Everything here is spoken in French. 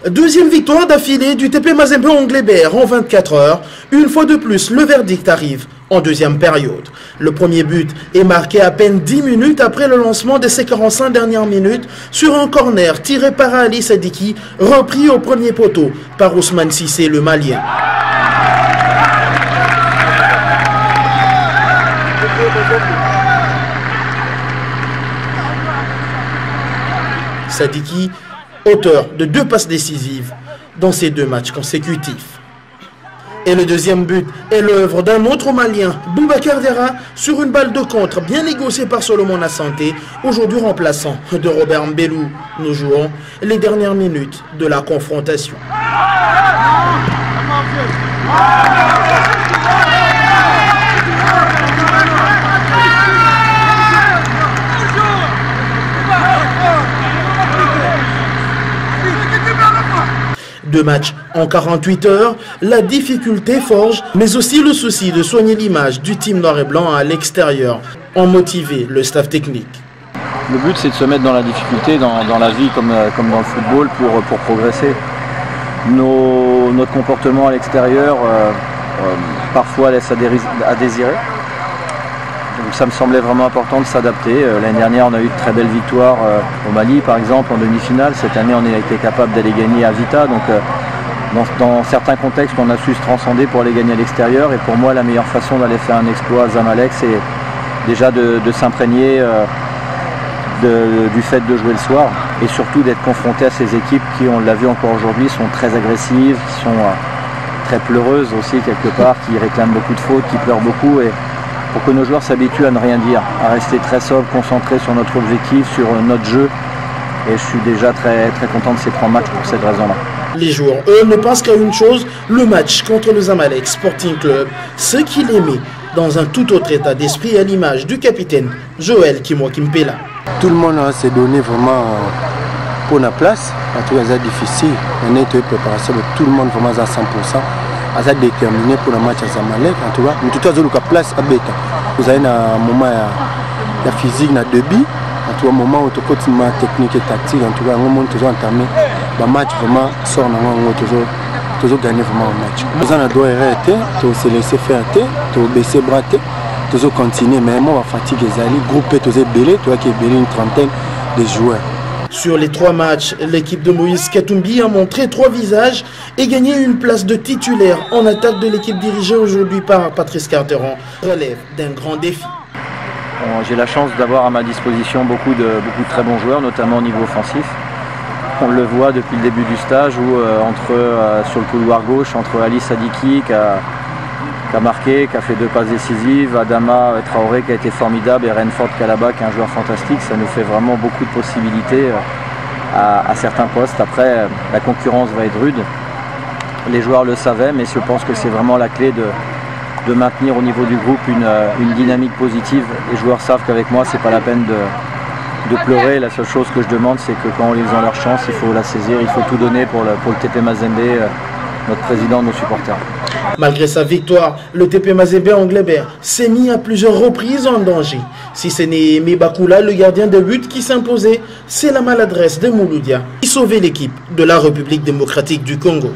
Deuxième victoire d'affilée du TP Mazembe Anglebert en 24 heures. Une fois de plus, le verdict arrive en deuxième période. Le premier but est marqué à peine 10 minutes après le lancement de ses 45 dernières minutes sur un corner tiré par Ali Sadiki, repris au premier poteau par Ousmane Cissé, le Malien. Sadiki, auteur de 2 passes décisives dans ces 2 matchs consécutifs. Et le deuxième but est l'œuvre d'un autre Malien, Boubacar Dera, sur une balle de contre bien négociée par Solomon Asante, aujourd'hui remplaçant de Robert Mbelou. Nous jouons les dernières minutes de la confrontation. Deux matchs en 48 heures, la difficulté forge, mais aussi le souci de soigner l'image du team noir et blanc à l'extérieur, ont motivé le staff technique. Le but, c'est de se mettre dans la difficulté, dans la vie comme dans le football, pour progresser. Notre comportement à l'extérieur, parfois laisse à désirer. Donc ça me semblait vraiment important de s'adapter. L'année dernière, on a eu de très belles victoires au Mali, par exemple, en demi-finale. Cette année, on a été capable d'aller gagner à Vita. Donc, dans certains contextes, on a su se transcender pour aller gagner à l'extérieur. Et pour moi, la meilleure façon d'aller faire un exploit à Zamalek, c'est déjà de s'imprégner du fait de jouer le soir. Et surtout d'être confronté à ces équipes qui, on l'a vu encore aujourd'hui, sont très agressives, qui sont très pleureuses aussi quelque part, qui réclament beaucoup de fautes, qui pleurent beaucoup. Et pour que nos joueurs s'habituent à ne rien dire, à rester très sobre, concentrés sur notre objectif, sur notre jeu. Et je suis déjà très, très content de ces 3 matchs pour cette raison-là. Les joueurs, eux, ne pensent qu'à une chose, le match contre le Zamalek Sporting Club, ce qu'il aimait dans un tout autre état d'esprit à l'image du capitaine Joël Kimwa-Kimpela. Tout le monde s'est donné vraiment pour la place, en tout cas c'est difficile, on est préparation de tout le monde vraiment à 100%. Asa déterminé pour le match à Zamalek, en tout cas, mais tout à l'heure, place à Beta. Vous avez un moment de physique, un débit, en tout cas, un moment où tu continues technique et tactique, en tout cas, un moment où tu as entamé, le match vraiment sort, toujours gagner vraiment un match. Nous avons droit arrêter, tu se laisser faire, tu baisser bras, tu continuer, mais moi, je fatigue les alliés, grouper, tu es belé, tu as qui est belé une trentaine de joueurs. Sur les 3 matchs, l'équipe de Moïse Katumbi a montré 3 visages et gagné une place de titulaire en attaque de l'équipe dirigée aujourd'hui par Patrice Carteron. Relève d'un grand défi. J'ai la chance d'avoir à ma disposition beaucoup de très bons joueurs, notamment au niveau offensif. On le voit depuis le début du stage où sur le couloir gauche, entre Ali Sadiki qui a marqué, qui a fait 2 passes décisives, Adama Traoré qui a été formidable et Renfort Kalaba qui est un joueur fantastique. Ça nous fait vraiment beaucoup de possibilités à certains postes. Après, la concurrence va être rude. Les joueurs le savaient, mais je pense que c'est vraiment la clé de maintenir au niveau du groupe une dynamique positive. Les joueurs savent qu'avec moi, c'est pas la peine de pleurer. La seule chose que je demande, c'est que quand ils ont leur chance, il faut la saisir, il faut tout donner pour le TP Mazembe, notre président, nos supporters. Malgré sa victoire, le TP Mazembe Anglebert s'est mis à plusieurs reprises en danger. Si ce n'est Aimé Bakula, le gardien de but, qui s'imposait, c'est la maladresse de Mouloudia qui sauvait l'équipe de la République démocratique du Congo.